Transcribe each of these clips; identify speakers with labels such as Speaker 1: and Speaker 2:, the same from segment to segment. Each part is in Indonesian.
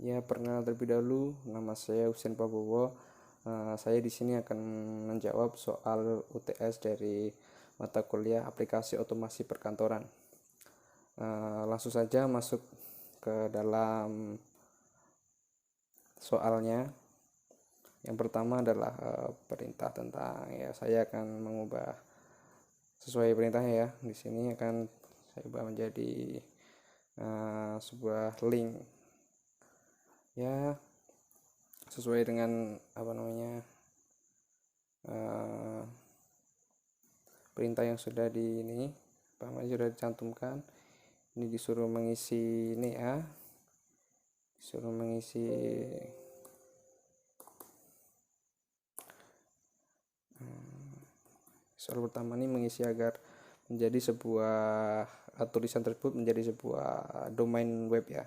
Speaker 1: Ya, perkenalkan terlebih dahulu, nama saya Husein Prabowo. Saya di sini akan menjawab soal UTS dari mata kuliah Aplikasi Otomasi Perkantoran. Langsung saja masuk ke dalam soalnya. Yang pertama adalah perintah tentang, ya, saya akan mengubah sesuai perintahnya ya. Di sini akan saya ubah menjadi sebuah link, ya, sesuai dengan perintah yang sudah sudah dicantumkan. Ini disuruh mengisi ini ya, disuruh mengisi soal pertama ini, mengisi agar menjadi sebuah tulisan tersebut menjadi sebuah domain web ya.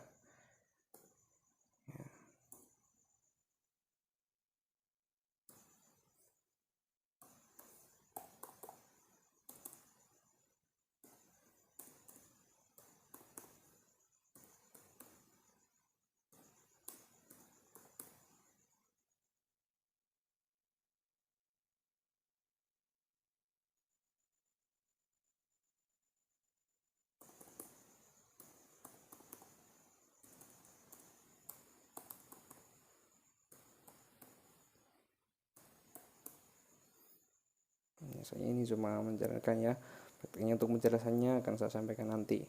Speaker 1: Saya ini cuma menjalankan ya. Praktiknya untuk penjelasannya akan saya sampaikan nanti.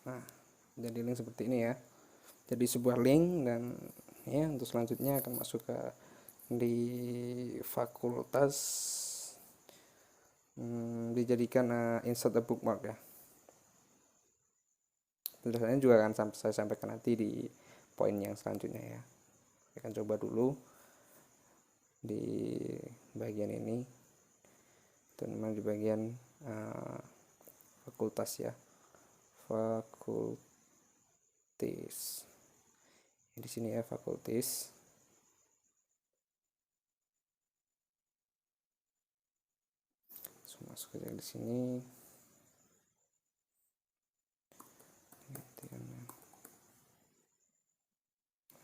Speaker 1: Nah, jadi link seperti ini ya. Jadi sebuah link, dan ya untuk selanjutnya akan masuk ke di fakultas, dijadikan insert a bookmark ya. Penjelasannya juga akan saya sampaikan nanti di poin yang selanjutnya ya. Saya akan coba dulu di bagian ini, teman di bagian fakultas ya, fakultas di sini ya, fakultas. Masuk aja di sini.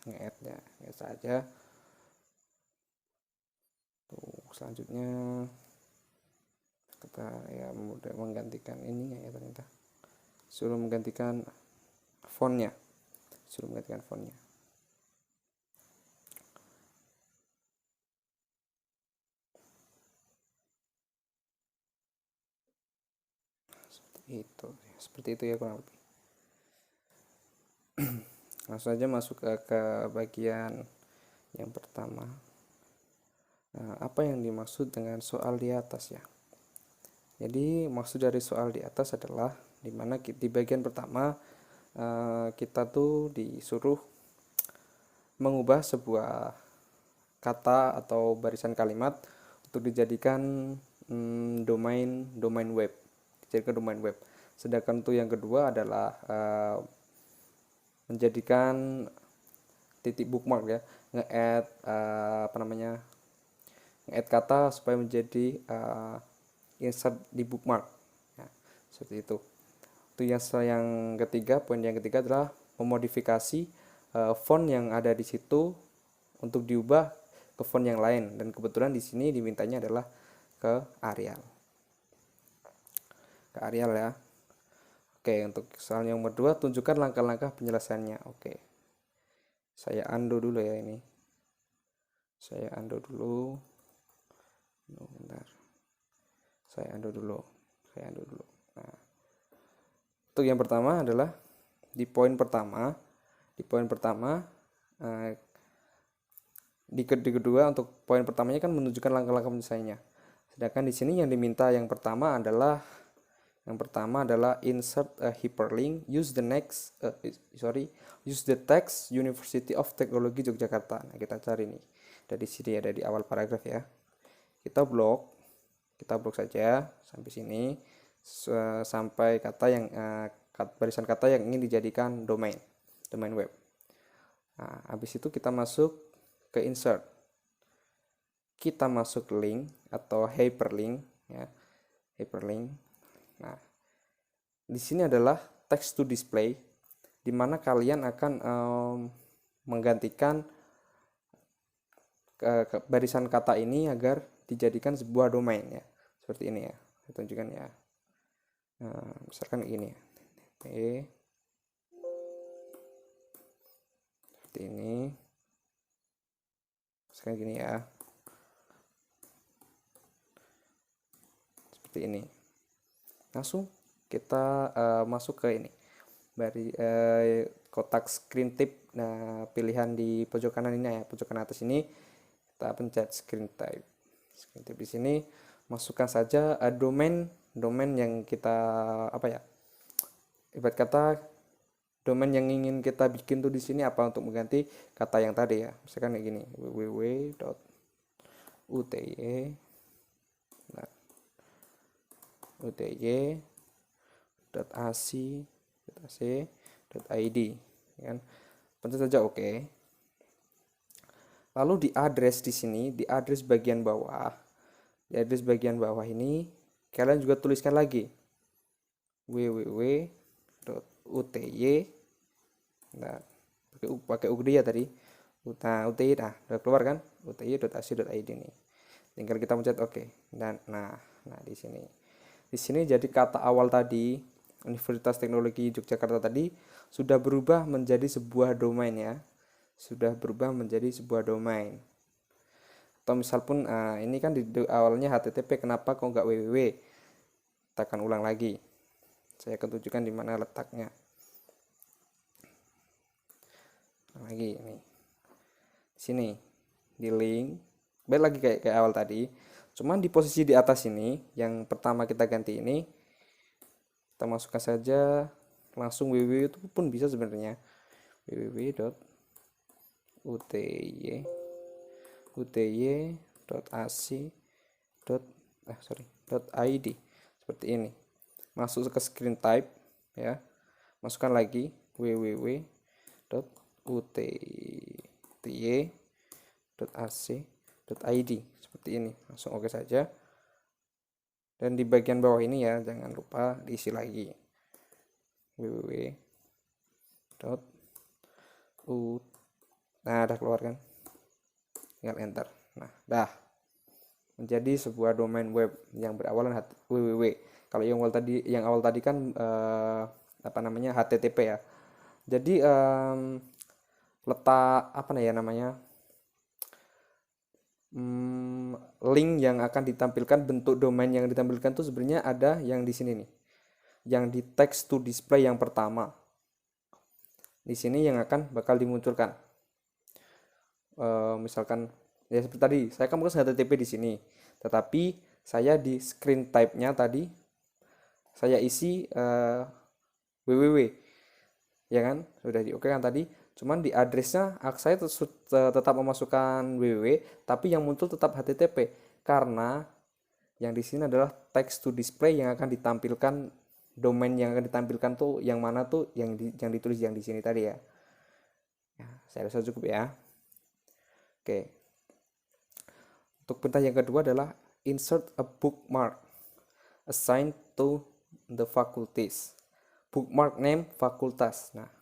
Speaker 1: Nge-add ya, nge-add saja. Tuh, selanjutnya kita ya mudah menggantikan ininya ya, ternyata suruh menggantikan fontnya, seperti itu ya kurang lebih. Langsung aja masuk ke bagian yang pertama. Apa yang dimaksud dengan soal di atas ya? Jadi maksud dari soal di atas adalah dimana di bagian pertama kita tuh disuruh mengubah sebuah kata atau barisan kalimat untuk dijadikan domain web, Sedangkan tuh yang kedua adalah menjadikan titik bookmark ya, nge-add nge-add kata supaya menjadi insert di bookmark ya, seperti itu. Itu yang ketiga. Poin yang ketiga adalah memodifikasi font yang ada di situ untuk diubah ke font yang lain, dan kebetulan di sini dimintanya adalah ke Arial. Ya. Oke, untuk soal yang kedua, tunjukkan langkah-langkah penyelesaiannya. Oke. Saya undo dulu ya ini. Saya undo dulu. Bentar. Saya undo dulu. Nah, untuk yang pertama adalah di poin pertama, di kedua, untuk poin pertamanya kan menunjukkan langkah-langkah penyelesaiannya. Sedangkan di sini yang diminta yang pertama adalah insert a hyperlink, use the text University of Technology Yogyakarta. Nah, kita cari nih. Dari sini ada di awal paragraf ya. Kita blok saja sampai sini, sampai kata yang barisan kata yang ingin dijadikan domain web. Nah, habis itu kita masuk ke insert. Kita masuk link atau hyperlink ya, hyperlink. Nah, di sini adalah text to display di mana kalian akan menggantikan barisan kata ini agar dijadikan sebuah domain ya. Seperti ini ya. Saya tunjukkan ya. Nah, misalkan ini ya. Seperti ini. Misalkan gini ya. Seperti ini. Langsung kita masuk ke ini. Kotak screen tip. Nah, pilihan di pojok kanan ini ya, pojok kanan atas ini kita pencet screen type. Screen type di sini masukkan saja domain yang kita ibarat kata domain yang ingin kita bikin tuh di sini apa untuk mengganti kata yang tadi ya. Misalkan kayak gini, www.uty nah, uty.ac.id kan. Pencet saja oke. Lalu di address di sini, di address bagian bawah. Di address bagian bawah ini kalian juga tuliskan lagi www.uty. Nah, pakai UGD ya tadi. Nah, UTY udah keluar kan? uty.ac.id nih. Tinggal kita pencet oke. Dan nah di sini. Di sini jadi kata awal tadi Universitas Teknologi Yogyakarta tadi sudah berubah menjadi sebuah domain ya. Sudah berubah menjadi sebuah domain. Atau misal pun ini kan di awalnya HTTP, kenapa kok nggak www? Kita akan ulang lagi. Saya akan tunjukkan di mana letaknya. Lagi ini. Sini di link. Balik lagi kayak awal tadi. Cuman di posisi di atas ini yang pertama kita ganti ini, kita masukkan saja langsung www itu pun bisa sebenarnya. www.uty.ac.id seperti ini. Masuk ke screen type ya. Masukkan lagi www.uty.ac.id seperti ini. Langsung oke saja. Dan di bagian bawah ini ya, jangan lupa diisi lagi www.u. Nah, udah keluar kan? Tinggal enter. Nah, dah menjadi sebuah domain web yang berawalan www. Kalau yang awal tadi kan HTTP ya. Jadi letak link yang akan ditampilkan, bentuk domain yang ditampilkan tuh sebenarnya ada yang di sini nih. Yang di text to display yang pertama. Di sini yang akan bakal dimunculkan. Misalkan ya seperti tadi, saya kan bukan HTTP di sini, tetapi saya di screen type-nya tadi saya isi www, ya kan, sudah di oke kan tadi. Cuman di addressnya saya tetap memasukkan www, tapi yang muncul tetap HTTP karena yang di sini adalah text to display yang akan ditampilkan, domain yang akan ditampilkan tuh yang mana tuh yang ditulis yang di sini tadi ya. Saya rasa cukup ya. Oke. Untuk perintah yang kedua adalah insert a bookmark assigned to the faculties. Bookmark name fakultas. Nah,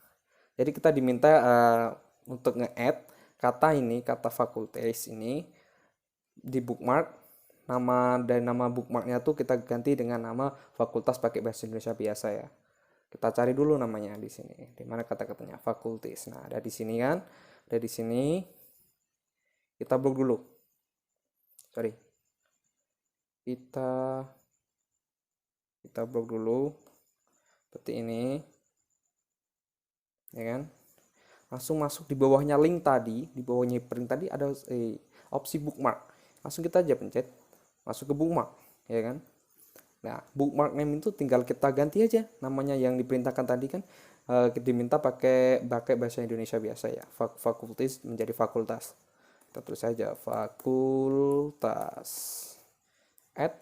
Speaker 1: jadi kita diminta untuk nge-add kata fakultas ini di bookmark. Nama bookmarknya tuh kita ganti dengan nama fakultas pakai bahasa Indonesia biasa ya. Kita cari dulu namanya di sini. Di mana kata-katanya fakultas. Nah, ada di sini kan? Ada di sini. Kita blok dulu. Kita blok dulu seperti ini ya kan. Langsung masuk di bawahnya link tadi, di bawahnya print tadi ada opsi bookmark. Langsung kita aja pencet masuk ke bookmark ya kan. Nah, bookmark name itu tinggal kita ganti aja namanya yang diperintahkan tadi kan. Diminta pakai bahasa Indonesia biasa ya. Fakultas menjadi fakultas. Kita tulis saja fakultas, add,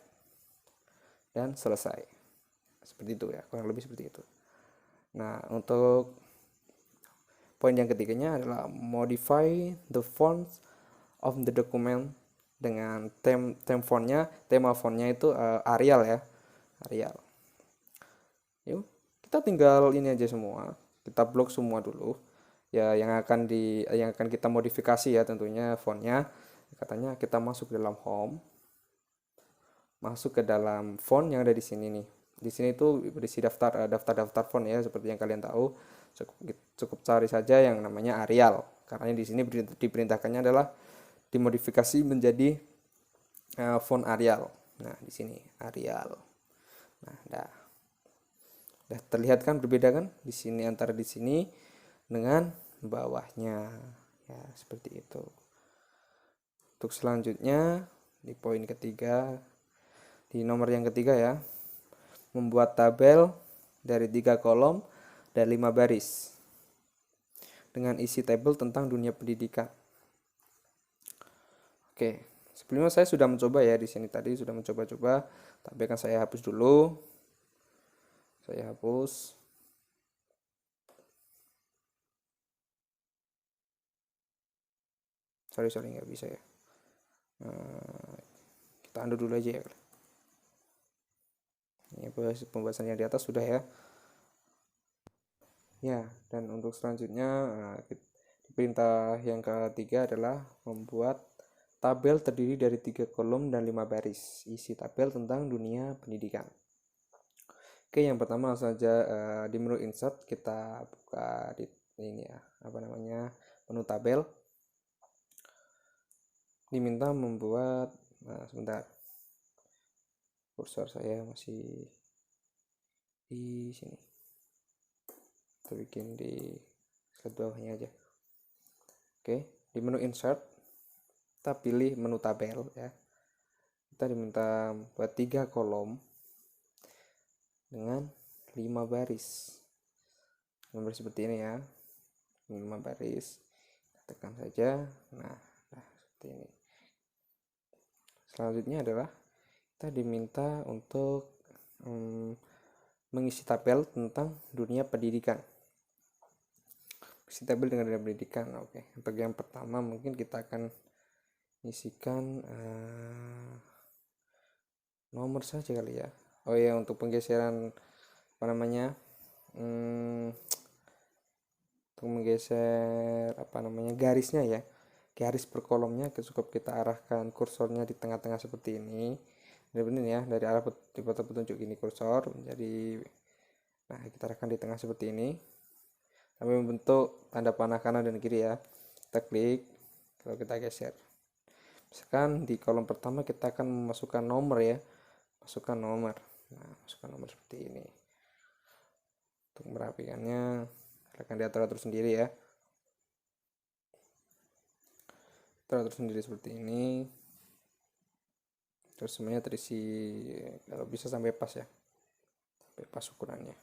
Speaker 1: dan selesai. Seperti itu ya, kurang lebih seperti itu. Nah, untuk Poin yang ketiganya adalah modify the font of the document dengan tema fontnya itu Arial ya, Arial. Yuk, kita tinggal ini aja semua, kita blok semua dulu. Ya, yang akan kita modifikasi ya tentunya fontnya. Katanya kita masuk ke dalam home, masuk ke dalam font yang ada di sini nih. Di sini itu berisi daftar font ya, seperti yang kalian tahu. Cukup cari saja yang namanya Arial, karena di sini diperintahkannya adalah dimodifikasi menjadi font Arial. Nah, di sini Arial. Nah, udah terlihat kan berbeda kan di sini, antara di sini dengan bawahnya ya, seperti itu. Untuk selanjutnya di poin ketiga, di nomor yang ketiga ya, membuat tabel dari 3 kolom dan 5 baris dengan isi tabel tentang dunia pendidikan. Oke, sebelumnya saya sudah mencoba ya, di sini tadi sudah mencoba-coba, tapi akan saya hapus dulu. Saya hapus. Sorry nggak bisa ya. Kita undo dulu aja ya. Ini pembahasan yang di atas sudah ya. Ya, dan untuk selanjutnya perintah yang ketiga adalah membuat tabel terdiri dari 3 kolom dan 5 baris. Isi tabel tentang dunia pendidikan. Oke, yang pertama langsung saja di menu insert kita buka di ini ya, menu tabel. Diminta membuat, sebentar, kursor saya masih di sini. Kita bikin di slide bawahnya aja. Oke, di menu insert kita pilih menu tabel ya. Kita diminta buat 3 kolom dengan 5 baris. Nomor seperti ini ya. 5 baris. Kita tekan saja. Nah, seperti ini. Selanjutnya adalah kita diminta untuk mengisi tabel tentang dunia pendidikan. Isi tabel dengan dunia pendidikan. Oke, untuk yang pertama mungkin kita akan isikan nomor saja kali ya. Oh ya, untuk penggeseran untuk menggeser garisnya ya, garis per kolomnya cukup kita arahkan kursornya di tengah-tengah seperti ini. Benar-benar ya, dari arah petunjuk ini kursor menjadi, nah kita arahkan di tengah seperti ini sampai membentuk tanda panah kanan dan kiri ya. Kita klik, kalau kita geser, misalkan di kolom pertama kita akan memasukkan nomor ya, masukkan nomor. Nah, masukkan nomor seperti ini. Untuk merapikannya akan diatur sendiri ya, teratur sendiri seperti ini. Terus semuanya terisi, kalau bisa sampai pas ya, sampai pas ukurannya,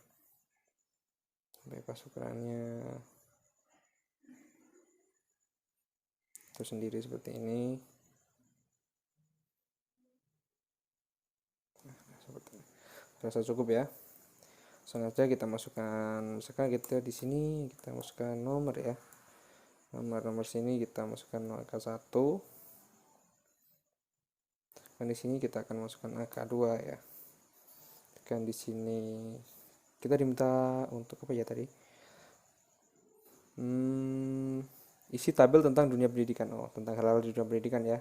Speaker 1: terus sendiri seperti ini. Nah, seperti ini. Rasa cukup ya. Sengaja kita masukkan, misalkan kita di sini kita masukkan nomor ya, nomor sini kita masukkan angka 1, dan di sini kita akan masukkan angka 2 ya. Kan di sini kita diminta untuk apa ya tadi, isi tabel tentang dunia pendidikan. Oh, tentang hal-hal di dunia pendidikan ya.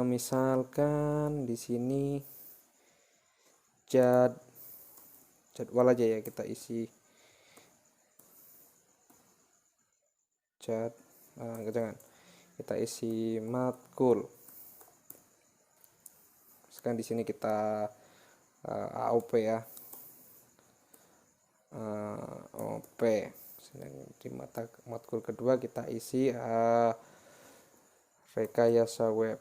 Speaker 1: Misalkan di sini jadwal aja ya, kita isi jangan, kita isi matkul. Sekarang di sini kita AOP ya, OP. Di matkul kedua kita isi rekayasa web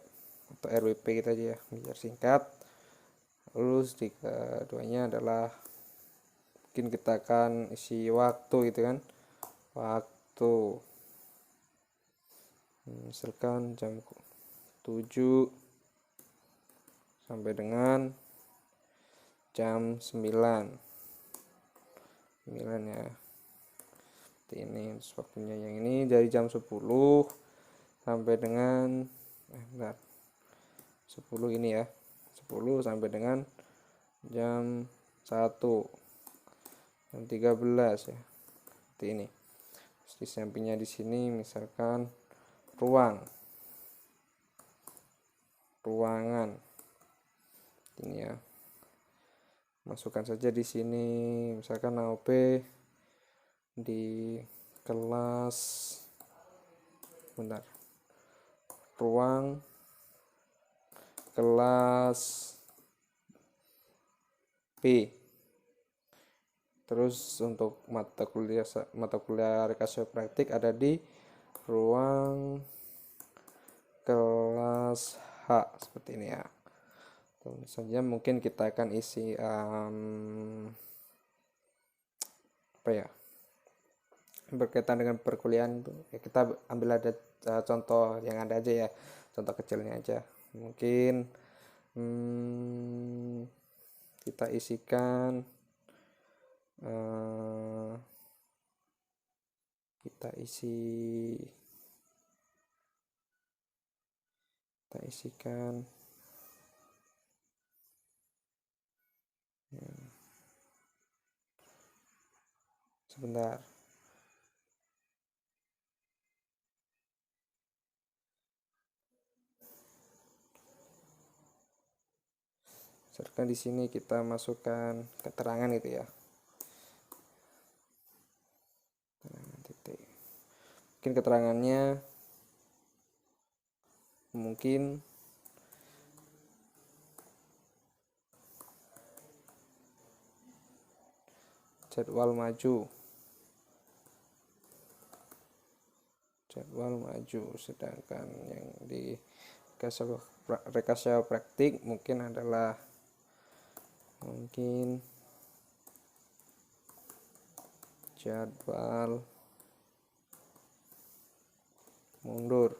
Speaker 1: atau RWP kita aja ya, biar singkat. Terus di keduanya adalah mungkin kita akan isi waktu gitu kan, waktu misalkan jam 7 sampai dengan jam 9 ya. seperti ini. Terus waktunya yang ini dari jam 10 sampai dengan bentar, 10 ini ya, 10 sampai dengan jam 1 jam 13 ya, seperti ini. Terus di sampingnya di sini misalkan ruangan ini ya, masukkan saja di sini misalkan AOP di kelas, bentar, ruang kelas B. Terus untuk mata kuliah rekayasa praktik ada di ruang kelas H, seperti ini ya. Tentu saja mungkin kita akan isi apa ya, berkaitan dengan perkuliahan itu ya, kita ambil ada contoh yang ada aja ya, contoh kecilnya aja. Mungkin kita isikan kita isikan sebentar. Misalkan di sini kita masukkan keterangan gitu ya. Mungkin keterangannya mungkin jadwal maju, sedangkan yang di rekayasa praktik mungkin adalah jadwal mundur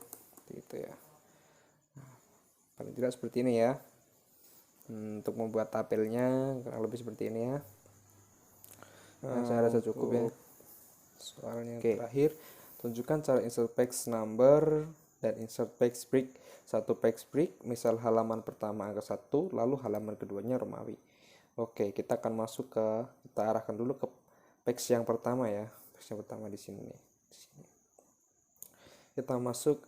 Speaker 1: gitu ya. Paling tidak seperti ini ya. Untuk membuat tabelnya kurang lebih seperti ini ya. Saya rasa cukup ya. Soalnya terakhir, tunjukkan cara insert page number dan insert page break. Satu page break, misal halaman pertama angka 1, lalu halaman keduanya Romawi. Oke, kita akan kita arahkan dulu ke page yang pertama ya. Page yang pertama di sini nih. Kita masuk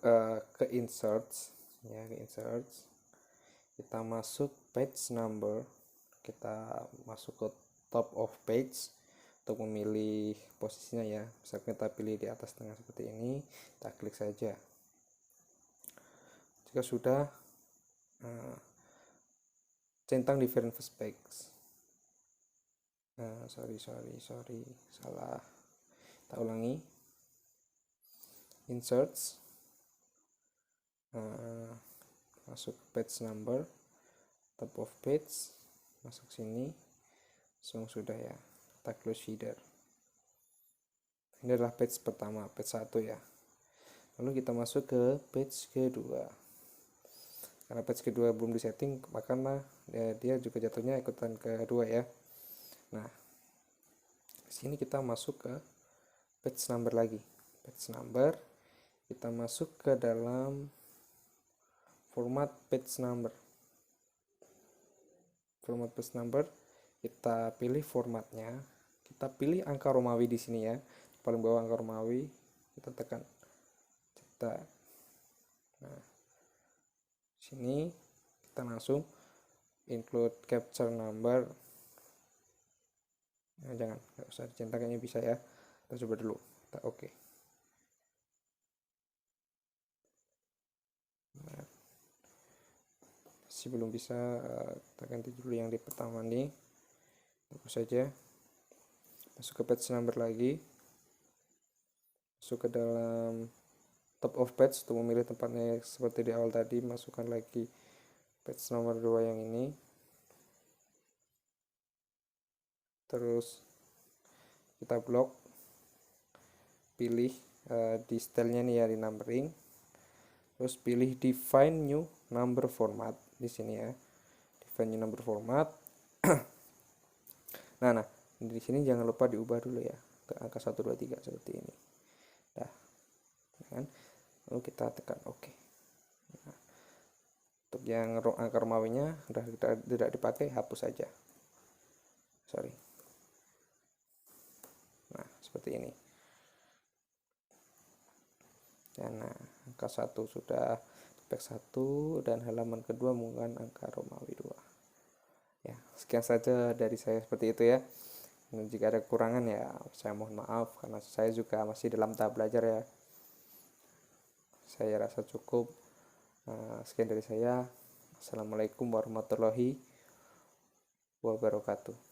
Speaker 1: ke inserts ya, kita masuk page number, kita masuk ke top of page untuk memilih posisinya ya. Misalkan kita pilih di atas tengah seperti ini, kita klik saja. Jika sudah, centang different first page. Sorry, salah. Kita ulangi. Inserts, masuk page number, top of page, masuk sini, sudah ya, kita close header. Ini adalah page pertama, page 1 ya. Lalu kita masuk ke page kedua. Karena page kedua belum disetting, makanya dia juga jatuhnya ikutan kedua ya. Nah, sini kita masuk ke page number lagi. Page number, kita masuk ke dalam format page number. Format page number, kita pilih formatnya, kita pilih angka Romawi di sini ya. Paling bawah angka Romawi, kita tekan cetak. Nah, sini kita langsung include capture number. Nah, jangan, nggak usah dicetak, kayaknya bisa ya. Kita coba dulu. Kita oke. Masih belum bisa, kita ganti dulu yang di pertama nih. Hapus saja. Masuk ke page number lagi. Masuk ke dalam top of page untuk memilih tempatnya seperti di awal tadi. Masukkan lagi page nomor 2 yang ini. Terus kita blok. Pilih di stylenya nih ya, di numbering. Terus pilih define new number format di sini ya. Define new number format. Nah, di sini jangan lupa diubah dulu ya. ke angka 1, 2, 3 seperti ini. Nah, kan? Lalu kita tekan OK. Nah, untuk yang angka Romawinya sudah tidak dipakai, hapus saja. Sorry. Nah, seperti ini. Dan nah, angka 1 sudah teks 1 dan halaman kedua menggunakan angka Romawi 2. Ya, sekian saja dari saya seperti itu ya. Dan jika ada kekurangan ya saya mohon maaf karena saya juga masih dalam tahap belajar ya. Saya rasa cukup. Sekian dari saya. Assalamualaikum warahmatullahi wabarakatuh.